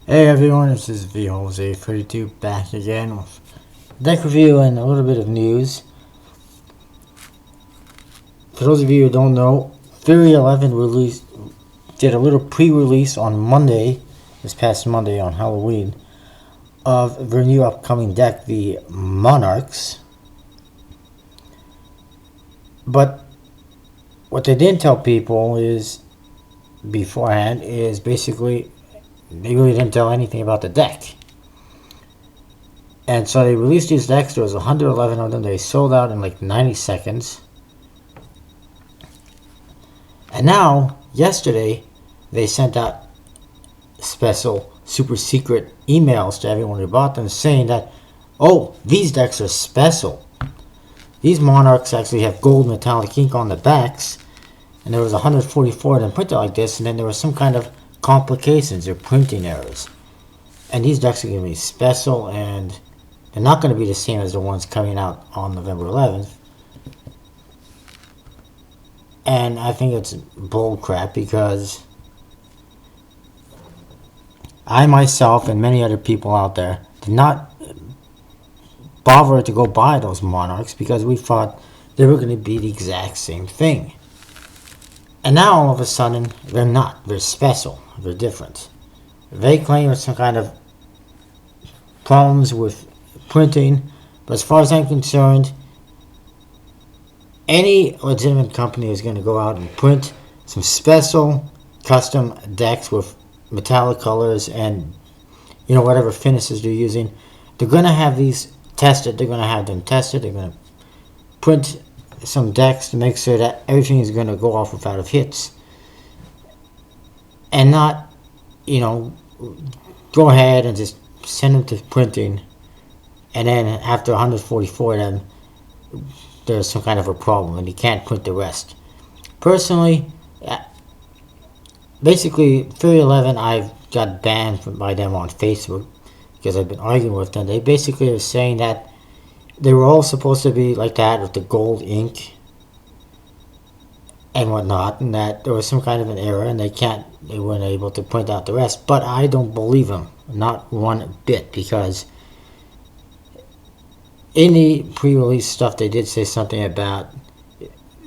Hey everyone, this is VJose32 back again with deck review and a little bit of news. For those of you who don't know, Fury 11 did a little pre-release on Monday, this past Monday on Halloween, of their new upcoming deck, the Monarchs. But what they didn't tell people is beforehand is basically they really didn't tell anything about the deck. And so they released these decks. There was 111 of them. They sold out in like 90 seconds. And now, yesterday, they sent out special super secret emails to everyone who bought them saying that, oh, these decks are special. These Monarchs actually have gold metallic ink on the backs. And there was 144 of them printed like this. And then there was some kind of complications or printing errors. And these decks are going to be special, and they're not going to be the same as the ones coming out on November 11th. And I think it's bull crap, because I myself and many other people out there did not bother to go buy those Monarchs because we thought they were going to be the exact same thing. And now all of a sudden they're not. They're special. They're different. They claim there's some kind of problems with printing, but as far as I'm concerned, any legitimate company is going to go out and print some special custom decks with metallic colors and whatever finishes they're using. They're going to have these tested. They're going to have them tested. They're going to print some decks to make sure that everything is going to go off without hits, and not go ahead and just send them to printing, and then after 144 of them there's some kind of a problem and you can't print the rest. Personally, basically Fury 11, I've got banned by them on Facebook because I've been arguing with them. They basically are saying that they were all supposed to be like that with the gold ink and whatnot, and that there was some kind of an error and they weren't able to print out the rest. But I don't believe them, not one bit, because in the pre-release stuff they did say something about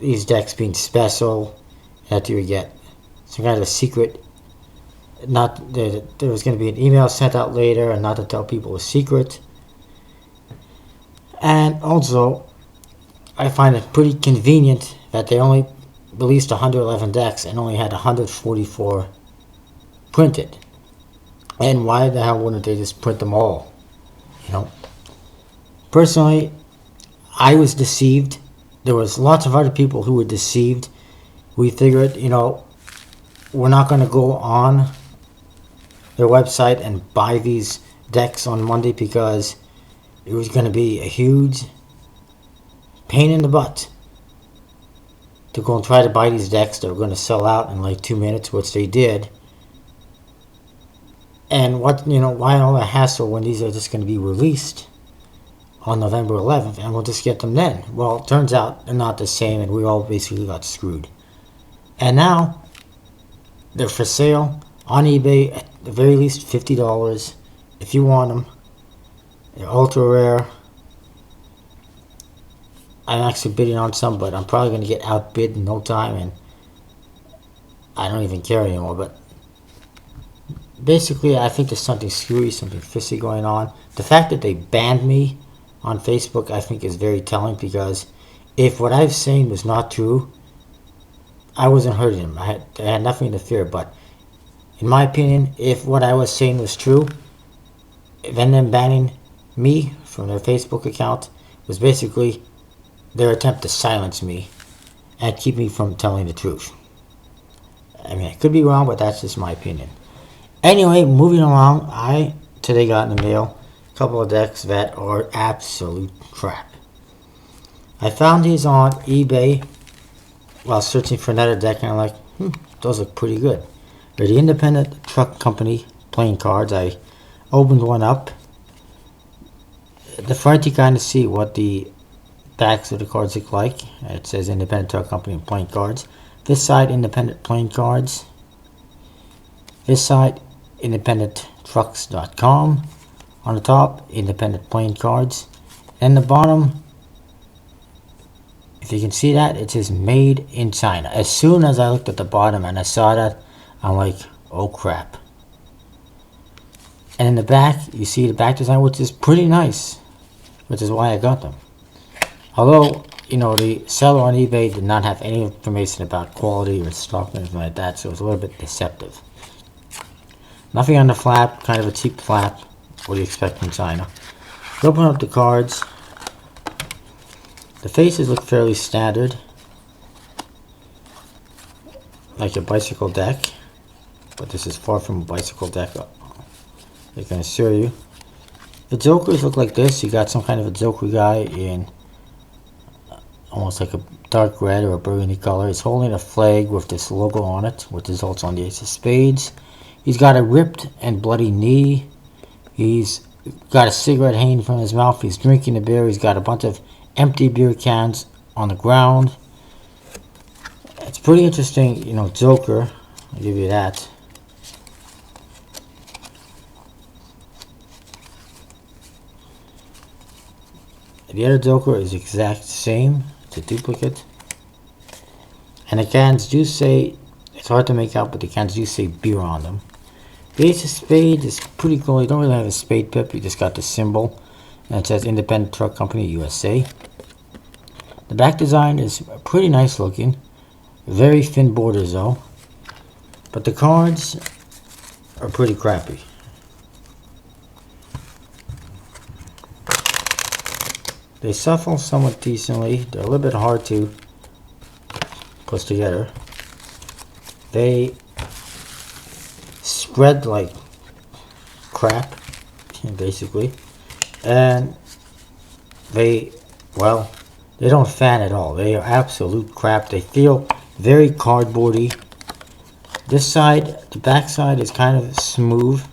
these decks being special, that you would get some kind of a secret, not that there was going to be an email sent out later and not to tell people a secret. And also, I find it pretty convenient that they only released 111 decks and only had 144 printed. And why the hell wouldn't they just print them all? Personally, I was deceived. There was lots of other people who were deceived. We figured, we're not going to go on their website and buy these decks on Monday because it was going to be a huge pain in the butt to go and try to buy these decks that were going to sell out in like 2 minutes, which they did. And why all the hassle when these are just going to be released on November 11th and we'll just get them then? Well, it turns out they're not the same, and we all basically got screwed. And now they're for sale on eBay at the very least $50 if you want them. They're ultra rare. I'm actually bidding on some, but I'm probably going to get outbid in no time, and I don't even care anymore. But basically, I think there's something screwy, something fishy going on. The fact that they banned me on Facebook, I think, is very telling, because if what I've seen was not true, I wasn't hurting them. I had nothing to fear. But in my opinion, if what I was saying was true, then them banning me from their Facebook account was basically their attempt to silence me and keep me from telling the truth. I mean, I could be wrong, but that's just my opinion. Anyway, moving along, I today got in the mail a couple of decks that are absolute crap. I found these on eBay while searching for another deck, and I'm like, those look pretty good. They're the Independent Truck Company playing cards. I opened one up. The front, you kind of see what the backs of the cards look like. It says Independent Truck Company playing cards. This side, Independent playing cards. This side, Independent independenttrucks.com on the top, independent playing cards. And the bottom, if you can see that, it says made in China. As soon as I looked at the bottom and I saw that, I'm like, oh crap. And in the back, you see the back design, which is pretty nice, which is why I got them. Although, you know, the seller on eBay did not have any information about quality or stock or anything like that, so it was a little bit deceptive. Nothing on the flap, kind of a cheap flap. What do you expect from China? Open up the cards. The faces look fairly standard, like a bicycle deck, but this is far from a bicycle deck, I can assure you. The jokers look like this. You got some kind of a joker guy in almost like a dark red or a burgundy color. He's holding a flag with this logo on it, which is also on the ace of spades. He's got a ripped and bloody knee. He's got a cigarette hanging from his mouth. He's drinking a beer. He's got a bunch of empty beer cans on the ground. It's pretty interesting, you know, joker. I'll give you that. The other joker is the exact same. It's a duplicate. And the cans do say, it's hard to make out, but the cans do say beer on them. The ace of spades is pretty cool. You don't really have a spade pip, you just got the symbol. And it says Independent Truck Company USA. The back design is pretty nice looking. Very thin borders though. But the cards are pretty crappy. They shuffle somewhat decently. They're a little bit hard to put together. They spread like crap, basically. And they don't fan at all. They are absolute crap. They feel very cardboardy. This side, the back side is kind of smooth.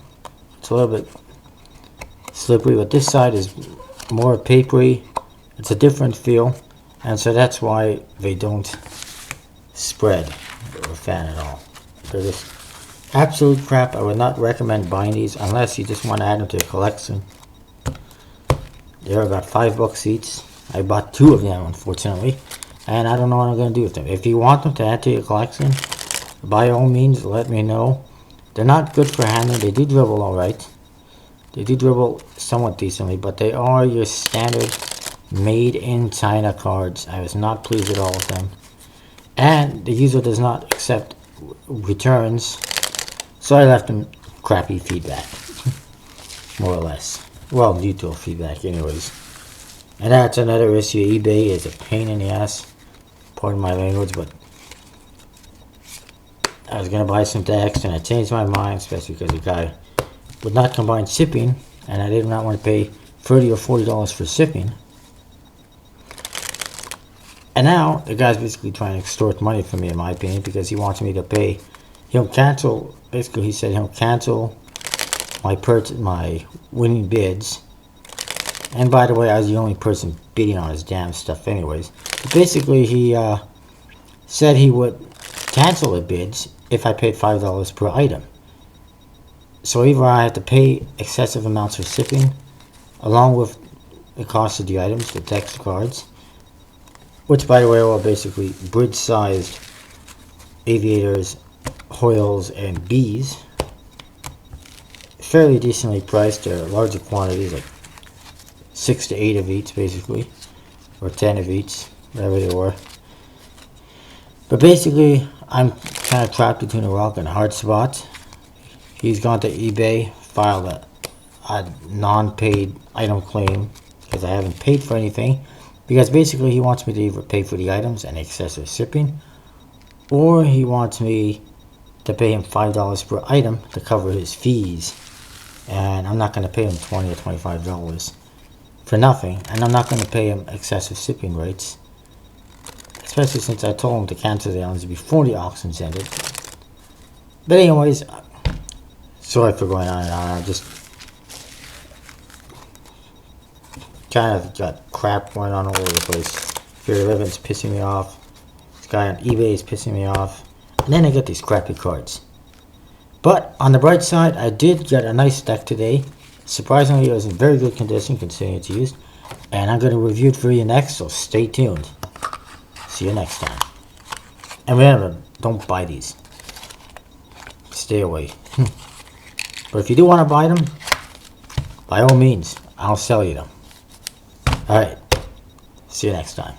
It's a little bit slippery, but this side is more papery. It's a different feel, and so that's why they don't spread or fan at all. They're just absolute crap. I would not recommend buying these unless you just want to add them to your collection. They're about $5 each. I bought 2 of them, unfortunately, and I don't know what I'm going to do with them. If you want them to add to your collection, by all means, let me know. They're not good for handling. They do dribble all right. They do dribble somewhat decently, but they are your standard made in China cards. I was not pleased at all with them. And the user does not accept returns, so I left them crappy feedback. More or less. Well, neutral feedback anyways. And that's another issue. eBay is a pain in the ass. Pardon my language, but I was going to buy some decks and I changed my mind, especially because the guy would not combine shipping, and I did not want to pay $30 or $40 for shipping. And now the guy's basically trying to extort money from me, in my opinion, because he wants me to pay. He'll cancel. Basically, he said he'll cancel my winning bids. And by the way, I was the only person bidding on his damn stuff, anyways. But basically, he said he would cancel the bids if I paid $5 per item. So either I have to pay excessive amounts for shipping, along with the cost of the items, the text cards, which, by the way, are basically bridge-sized aviators, hoils, and bees. Fairly decently priced. They're larger quantities, like 6 to 8 of each, basically, or 10 of each, whatever they were. But basically, I'm kind of trapped between a rock and a hard spot. He's gone to eBay, filed a non-paid item claim because I haven't paid for anything. Because basically he wants me to either pay for the items and excessive shipping, or he wants me to pay him $5 per item to cover his fees. And I'm not going to pay him $20 or $25 for nothing. And I'm not going to pay him excessive shipping rates. Especially since I told him to cancel the items before the auctions ended. But anyways, sorry for going on and on. I just kind of got crap going on all over the place. Fear 11's pissing me off. This guy on eBay is pissing me off. And then I get these crappy cards. But on the bright side, I did get a nice deck today. Surprisingly, it was in very good condition considering it's used. And I'm going to review it for you next, so stay tuned. See you next time. And remember, don't buy these. Stay away. But if you do want to buy them, by all means, I'll sell you them. Alright. See you next time.